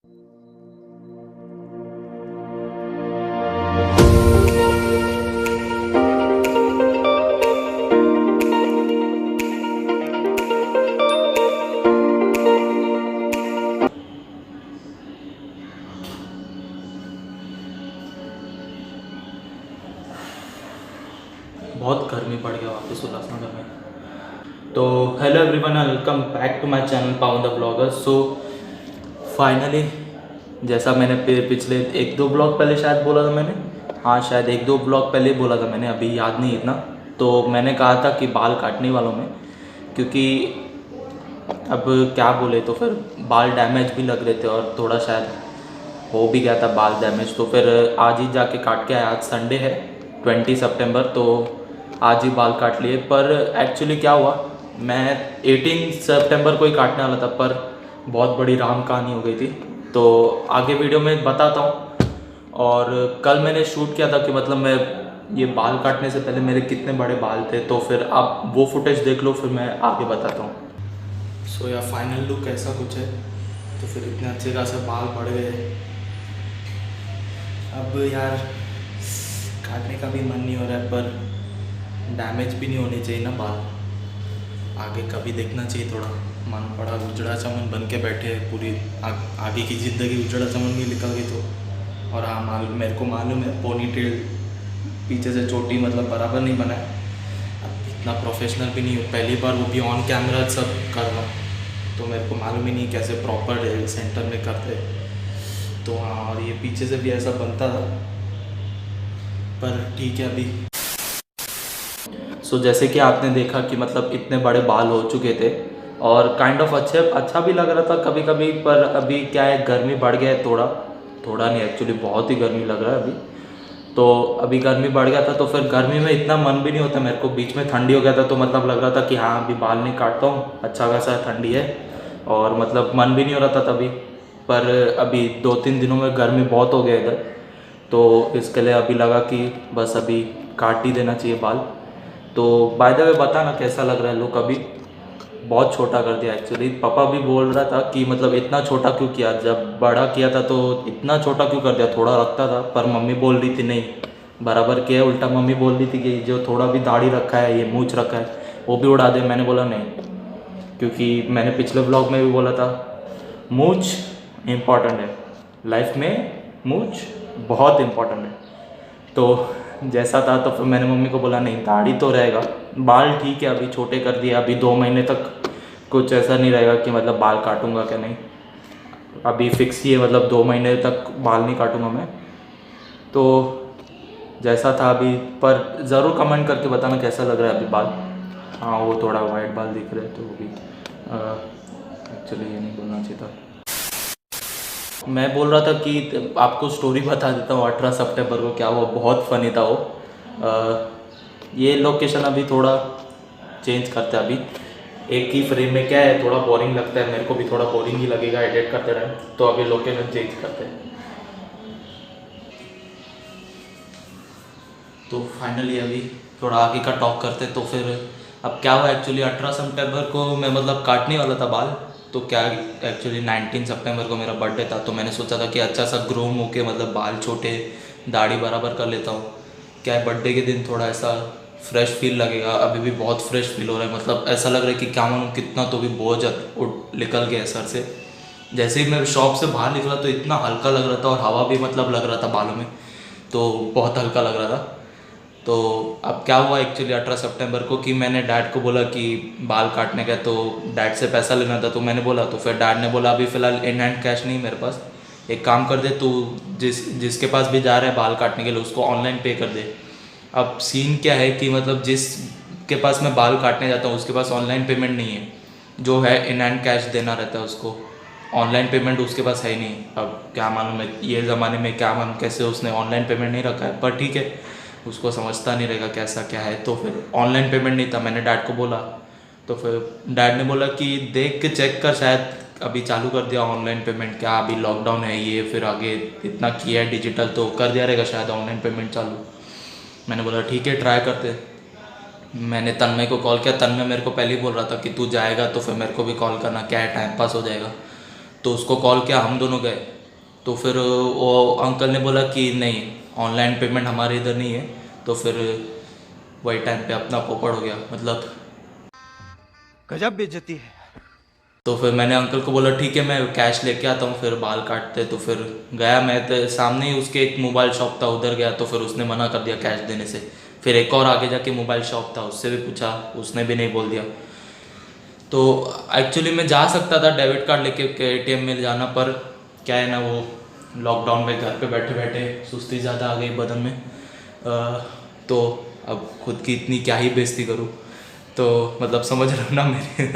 बहुत गर्मी पड़ गया वापस उल्लासनगर में। तो hello everyone, welcome back to my channel pound the blogger. So finally जैसा मैंने पिछले एक दो ब्लॉग पहले शायद बोला था मैंने, हाँ शायद एक दो ब्लॉग पहले बोला था मैंने, अभी याद नहीं इतना। तो मैंने कहा था कि बाल काटने वालों में, क्योंकि अब क्या बोले, तो फिर बाल डैमेज भी लग रहे थे और थोड़ा शायद हो भी गया था बाल डैमेज। तो फिर आज ही जाके काट के आया। आज संडे है 20 सितंबर, तो आज ही बाल काट लिए। पर एक्चुअली क्या हुआ, मैं 18 सितंबर को ही काटने वाला था, पर बहुत बड़ी राम कहानी हो गई थी, तो आगे वीडियो में बताता हूँ। और कल मैंने शूट किया था कि मतलब मैं ये बाल काटने से पहले मेरे कितने बड़े बाल थे, तो फिर आप वो फुटेज देख लो, फिर मैं आगे बताता हूँ। सो या फाइनल लुक ऐसा कुछ है। तो फिर इतने अच्छे खासे बाल बढ़ गए। अब यार काटने का भी मन नहीं हो रहा है, पर डैमेज भी नहीं होनी चाहिए ना बाल, आगे कभी देखना चाहिए। थोड़ा मन पड़ा उजड़ा चमन बन के बैठे हैं, पूरी आगे की ज़िंदगी उजड़ा चमन भी निकल गई तो। और हाँ मेरे को मालूम है पोनी टेल पीछे से चोटी मतलब बराबर नहीं बना है। अब इतना प्रोफेशनल भी नहीं हूँ, पहली बार वो भी ऑन कैमरा सब कर रहा हूँ, तो मेरे को मालूम ही नहीं कैसे प्रॉपर सेंटर में करते। तो हाँ, और ये पीछे से भी ऐसा बनता था, पर ठीक है अभी। सो जैसे कि आपने देखा कि मतलब इतने बड़े बाल हो चुके थे और काइंड ऑफ अच्छा भी लग रहा था कभी कभी। पर अभी क्या है, गर्मी बढ़ गया है थोड़ा, थोड़ा नहीं एक्चुअली बहुत ही गर्मी लग रहा है अभी। तो अभी गर्मी बढ़ गया था, तो फिर गर्मी में इतना मन भी नहीं होता मेरे को। बीच में ठंडी हो गया था, तो मतलब लग रहा था कि हाँ अभी बाल नहीं काटता हूँ, अच्छा खासा ठंडी है, और मतलब मन भी नहीं हो रहा था तभी। पर अभी 2-3 दिनों में गर्मी बहुत हो गया इधर, तो इसके लिए अभी लगा कि बस अभी काट ही देना चाहिए बाल। तो बाय द वे बता ना कैसा लग रहा है लुक अभी। बहुत छोटा कर दिया एक्चुअली। पापा भी बोल रहा था कि मतलब इतना छोटा क्यों किया, जब बड़ा किया था तो इतना छोटा क्यों कर दिया, थोड़ा रखता था। पर मम्मी बोल रही थी नहीं बराबर किया है। उल्टा मम्मी बोल रही थी कि जो थोड़ा भी दाढ़ी रखा है, ये मूछ रखा है, वो भी उड़ा दे। मैंने बोला नहीं, क्योंकि मैंने पिछले ब्लॉग में भी बोला था मूछ इम्पॉर्टेंट है लाइफ में, मूछ बहुत इम्पॉर्टेंट है। तो जैसा था, तो फिर मैंने मम्मी को बोला नहीं दाढ़ी तो रहेगा, बाल ठीक है अभी छोटे कर दिए। अभी 2 महीने तक कुछ ऐसा नहीं रहेगा कि मतलब बाल काटूंगा क्या नहीं, अभी फिक्स ही है, मतलब 2 महीने तक बाल नहीं काटूंगा मैं। तो जैसा था अभी, पर ज़रूर कमेंट करके बताना कैसा लग रहा है अभी बाल। हाँ वो थोड़ा वाइट बाल दिख रहे हैं, तो वो भी एक्चुअली ये नहीं बोलना चाहिए था। मैं बोल रहा था कि आपको स्टोरी बता देता हूँ 18 सितंबर को क्या हुआ, बहुत फ़नी था वो। ये लोकेशन अभी थोड़ा चेंज करते हैं। अभी एक ही फ्रेम में क्या है, थोड़ा बोरिंग लगता है, मेरे को भी थोड़ा बोरिंग ही लगेगा एडिट करते रहे, तो अभी लोकेशन चेंज करते हैं। तो फाइनली अभी थोड़ा आगे का टॉक करते, तो फिर अब क्या हुआ एक्चुअली 18 सितंबर को मैं मतलब काटने वाला था बाल। तो क्या एक्चुअली 19 सितंबर को मेरा बर्थडे था, तो मैंने सोचा था कि अच्छा सा ग्रूम होके मतलब बाल छोटे दाढ़ी बराबर कर लेता हूँ। क्या है बर्थडे के दिन थोड़ा ऐसा फ्रेश फील लगेगा। अभी भी बहुत फ्रेश फील हो रहा है, मतलब ऐसा लग रहा है कि क्या मानूँ कितना तो भी बोझ निकल गया है सर से। जैसे ही मैं शॉप से बाहर निकला तो इतना हल्का लग रहा था, और हवा भी मतलब लग रहा था बालों में, तो बहुत हल्का लग रहा था। तो अब क्या हुआ एक्चुअली 18 सितंबर को कि मैंने डैड को बोला कि बाल काटने का, तो डैड से पैसा लेना था, तो मैंने बोला, तो फिर डैड ने बोला अभी फ़िलहाल इन हैंड कैश नहीं मेरे पास, एक काम कर दे तू, जिसके पास भी जा रहा है बाल काटने के लिए उसको ऑनलाइन पे कर दे। अब सीन क्या है कि मतलब जिसके पास मैं बाल काटने जाता हूँ उसके पास ऑनलाइन पेमेंट नहीं है, जो है इन हैंड कैश देना रहता है उसको, ऑनलाइन पेमेंट उसके पास है ही नहीं। अब क्या मालूम है ये ज़माने में, क्या मालूम कैसे उसने ऑनलाइन पेमेंट नहीं रखा है, पर ठीक है उसको समझता नहीं रहेगा कैसा क्या है। तो फिर ऑनलाइन पेमेंट नहीं था, मैंने डैड को बोला, तो फिर डैड ने बोला कि देख के चेक कर, शायद अभी चालू कर दिया ऑनलाइन पेमेंट, क्या अभी लॉकडाउन है ये, फिर आगे इतना किया है डिजिटल तो कर दिया रहेगा शायद ऑनलाइन पेमेंट चालू। मैंने बोला ठीक है ट्राई करते। मैंने तन्मय को कॉल किया, तन्मय मेरे को पहले ही बोल रहा था कि तू जाएगा तो फिर मेरे को भी कॉल करना, क्या है टाइम पास हो जाएगा। तो उसको कॉल किया, हम दोनों गए। तो फिर वो अंकल ने बोला कि नहीं, ऑनलाइन पेमेंट हमारे इधर नहीं है। तो फिर वही टाइम पे अपना पोपड़ हो गया मतलब। गजब बेइज्जती है। तो फिर मैंने अंकल को बोला ठीक है मैं कैश लेके आता हूँ, फिर बाल काटते। तो फिर गया मैं, तो सामने ही उसके एक मोबाइल शॉप था, उधर गया तो फिर उसने मना कर दिया कैश देने से। फिर एक और आगे जाके मोबाइल शॉप था, उससे भी पूछा, उसने भी नहीं बोल दिया। तो एक्चुअली मैं जा सकता था डेबिट कार्ड लेके एटीएम में जाना, पर क्या है ना, वो लॉकडाउन में घर पे बैठे बैठे सुस्ती ज़्यादा आ गई बदन में। तो अब खुद की इतनी क्या ही बेइज्जती करूँ। तो मतलब समझ रहे हो ना मेरे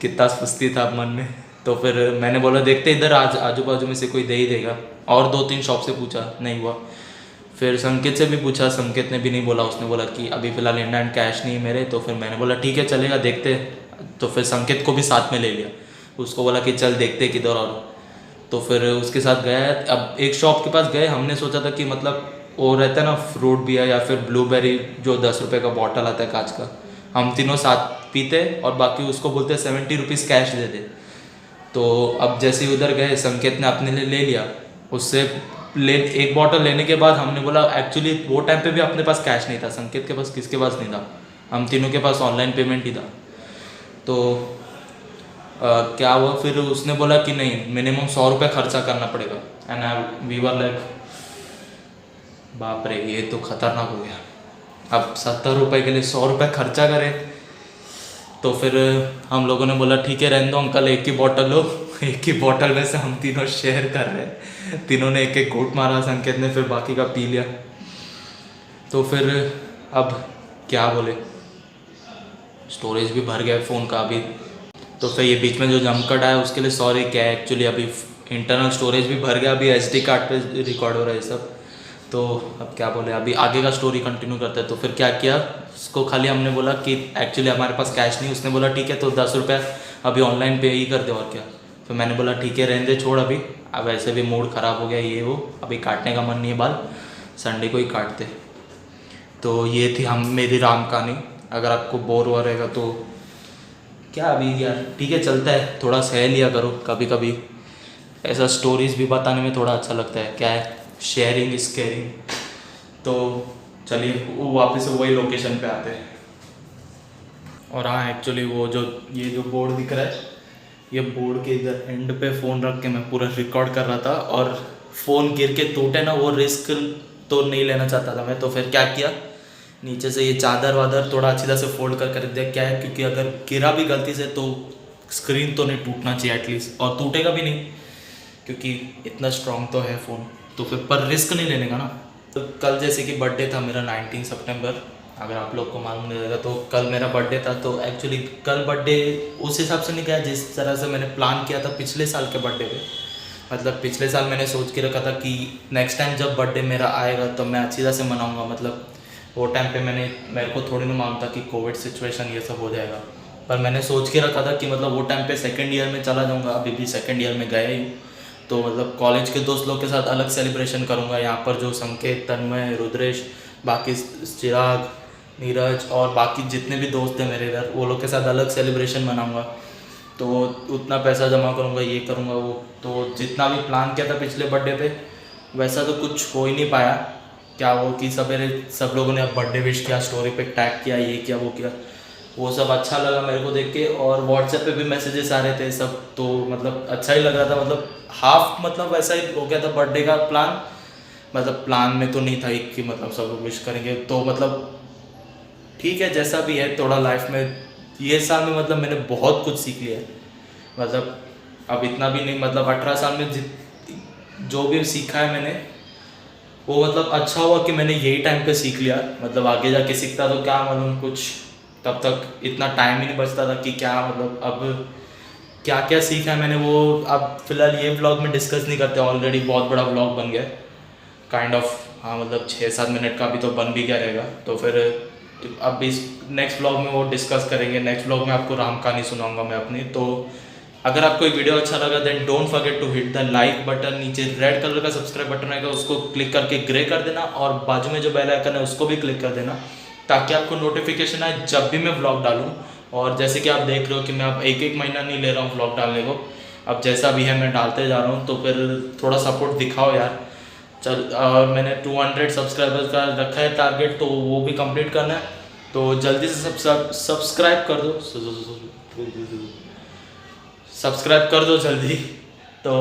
कितना सुस्ती था मन में। तो फिर मैंने बोला देखते इधर आज आजू बाजू में से कोई दे ही देगा। और 2-3 शॉप से पूछा, नहीं हुआ। फिर संकेत से भी पूछा, संकेत ने भी नहीं बोला। उसने बोला कि अभी फ़िलहाल इंडिया एंड कैश नहीं है मेरे। तो फिर मैंने बोला ठीक है चलेगा, देखते। तो फिर संकेत को भी साथ में ले लिया, उसको बोला कि चल देखते किधर। और तो फिर उसके साथ गया। अब एक शॉप के पास गए, हमने सोचा था कि मतलब वो रहता है ना फ्रूट बियर या फिर ब्लूबेरी, जो 10 रुपये का बॉटल आता है कांच का, हम तीनों साथ पीते और बाकी उसको बोलते 70 रुपीज़ कैश दे दे। तो अब जैसे ही उधर गए, संकेत ने अपने लिए ले लिया। उससे एक बॉटल लेने के बाद हमने बोला, एक्चुअली वो टाइम पे भी अपने पास कैश नहीं था, संकेत के पास, किसके पास नहीं था, हम तीनों के पास ऑनलाइन पेमेंट ही था। तो क्या हुआ, फिर उसने बोला कि नहीं मिनिमम 100 रुपये खर्चा करना पड़ेगा। एंड वी वर लाइक बाप रे, ये तो खतरनाक हो गया। अब 70 रुपये के लिए 100 रुपये खर्चा करें। तो फिर हम लोगों ने बोला ठीक है रहने दो अंकल, एक ही बॉटल लो। एक ही बॉटल में से हम तीनों शेयर कर रहे हैं। तीनों ने एक एक घूंट मारा, संकेत ने फिर बाकी का पी लिया। तो फिर अब क्या बोले, स्टोरेज भी भर गया फ़ोन का अभी। तो फिर ये बीच में जो जमकट आया उसके लिए सॉरी। क्या है एक्चुअली अभी इंटरनल स्टोरेज भी भर गया, अभी SD कार्ड पे रिकॉर्ड हो रहा है ये सब। तो अब क्या बोले, अभी आगे का स्टोरी कंटिन्यू करते हैं। तो फिर क्या किया, उसको खाली हमने बोला कि एक्चुअली हमारे पास कैश नहीं। उसने बोला ठीक है तो 10 रुपये अभी ऑनलाइन पे ही कर दे और क्या। फिर मैंने बोला ठीक है रहने दे, छोड़ अभी, अब वैसे भी मूड ख़राब हो गया ये वो, अभी काटने का मन नहीं है बाल, संडे को ही काटते। तो ये थी मेरी राम कहानी। अगर आपको बोर हुआ रहेगा तो क्या अभी यार ठीक है चलता है, थोड़ा सह लिया करो कभी कभी। ऐसा स्टोरीज भी बताने में थोड़ा अच्छा लगता है, क्या है, शेयरिंग इज केयरिंग। तो चलिए वो वापस से वही लोकेशन पे आते हैं। और हाँ एक्चुअली वो जो ये जो बोर्ड दिख रहा है, ये बोर्ड के इधर एंड पे फ़ोन रख के मैं पूरा रिकॉर्ड कर रहा था, और फ़ोन गिर के टूटे ना, वो रिस्क तो नहीं लेना चाहता था मैं। तो फिर क्या किया, नीचे से ये चादर वादर थोड़ा अच्छी तरह से फोल्ड कर दिया। क्या है, क्योंकि अगर गिरा भी गलती से तो स्क्रीन तो नहीं टूटना चाहिए एटलीस्ट, और टूटेगा भी नहीं क्योंकि इतना स्ट्रॉन्ग तो है फ़ोन। तो फिर पर रिस्क नहीं लेने का ना। तो कल जैसे कि बर्थडे था मेरा 19 सितंबर, अगर आप लोग को मालूम नहीं रहेगा तो कल मेरा बर्थडे था। तो एक्चुअली कल बर्थडे उस हिसाब से नहीं गया जिस तरह से मैंने प्लान किया था पिछले साल के बर्थडे पे। मतलब पिछले साल मैंने सोच के रखा था कि नेक्स्ट टाइम जब बर्थडे मेरा आएगा तो मैं अच्छी तरह से मनाऊंगा। मतलब वो टाइम पे मेरे को थोड़ी ना मालूम था कि कोविड सिचुएशन ये सब हो जाएगा, पर मैंने सोच के रखा था कि मतलब वो टाइम पे सेकंड ईयर में चला जाऊंगा। अभी भी सेकंड ईयर में गया ही, तो मतलब कॉलेज के दोस्त लोग के साथ अलग सेलिब्रेशन करूंगा। यहाँ पर जो संकेत, तन्मय, रुद्रेश, बाकी चिराग, नीरज और बाकी जितने भी दोस्त हैं मेरे इधर, वो लोग के साथ अलग सेलिब्रेशन मनाऊंगा। तो उतना पैसा जमा करूंगा, ये करूंगा वो। तो जितना भी प्लान किया था पिछले बर्थडे पे वैसा तो कुछ हो ही नहीं पाया। क्या वो कि सब लोगों ने अब बर्थडे विश किया, स्टोरी पे टैग किया, ये किया वो किया, वो सब अच्छा लगा मेरे को देख के। और व्हाट्सएप पे भी मैसेजेस आ रहे थे सब, तो मतलब अच्छा ही लग रहा था। मतलब हाफ मतलब वैसा ही हो गया था बर्थडे का प्लान। मतलब प्लान में तो नहीं था कि मतलब सब लोग विश करेंगे, तो मतलब ठीक है जैसा भी है। थोड़ा लाइफ में ये साल में मतलब मैंने बहुत कुछ सीख लिया है। मतलब अब इतना भी नहीं, मतलब 18 साल में जो भी सीखा है मैंने, वो मतलब अच्छा हुआ कि मैंने यही टाइम पे सीख लिया। मतलब आगे जाके सीखता तो क्या मालूम कुछ, तब तक इतना टाइम ही नहीं बचता था कि क्या मतलब अब क्या क्या सीखा है मैंने वो अब फिलहाल ये व्लॉग में डिस्कस नहीं करते। ऑलरेडी बहुत बड़ा व्लॉग बन गया काइंड ऑफ। हाँ मतलब 6-7 मिनट का भी तो बन भी गया रहेगा। तो फिर अब इस नेक्स्ट व्लॉग में वो डिस्कस करेंगे। नेक्स्ट व्लॉग में आपको राम कहानी सुनाऊंगा मैं अपनी। तो अगर आपको ये वीडियो अच्छा लगा then don't forget to hit the like button. नीचे रेड कलर का सब्सक्राइब बटन आएगा, उसको क्लिक करके ग्रे कर देना, और बाजू में जो बेल आइकन है उसको भी क्लिक कर देना, ताकि आपको नोटिफिकेशन आए जब भी मैं व्लॉग डालूँ। और जैसे कि आप देख रहे हो कि मैं अब 1-1 महीना नहीं ले रहा हूँ व्लॉग डालने को, अब जैसा भी है मैं डालते जा रहा हूँ, तो फिर थोड़ा सपोर्ट दिखाओ यार। चल मैंने 200 सब्सक्राइबर्स का रखा है टारगेट, तो वो भी कंप्लीट करना है। तो जल्दी से सब्सक्राइब कर दो, सब्सक्राइब कर दो जल्दी। तो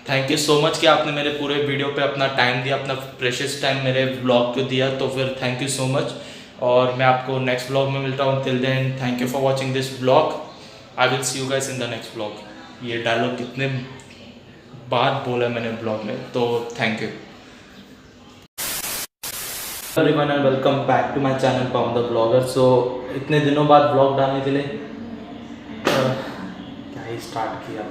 थैंक यू सो मच कि आपने मेरे पूरे वीडियो पे अपना टाइम दिया, अपना प्रेशियस टाइम मेरे ब्लॉग को दिया। तो फिर थैंक यू सो मच, और मैं आपको नेक्स्ट ब्लॉग में मिलता हूँ। Till then thank you for watching this vlog. I will see you guys in the next vlog. ये डायलॉग कितने बार बोला मैंने ब्लॉग में, तो thank you everyone and welcome back to my channel Pawan the blogger. So इतने दिनों बाद ब्लॉग डालने के लिए क्या ही स्टार्ट किया।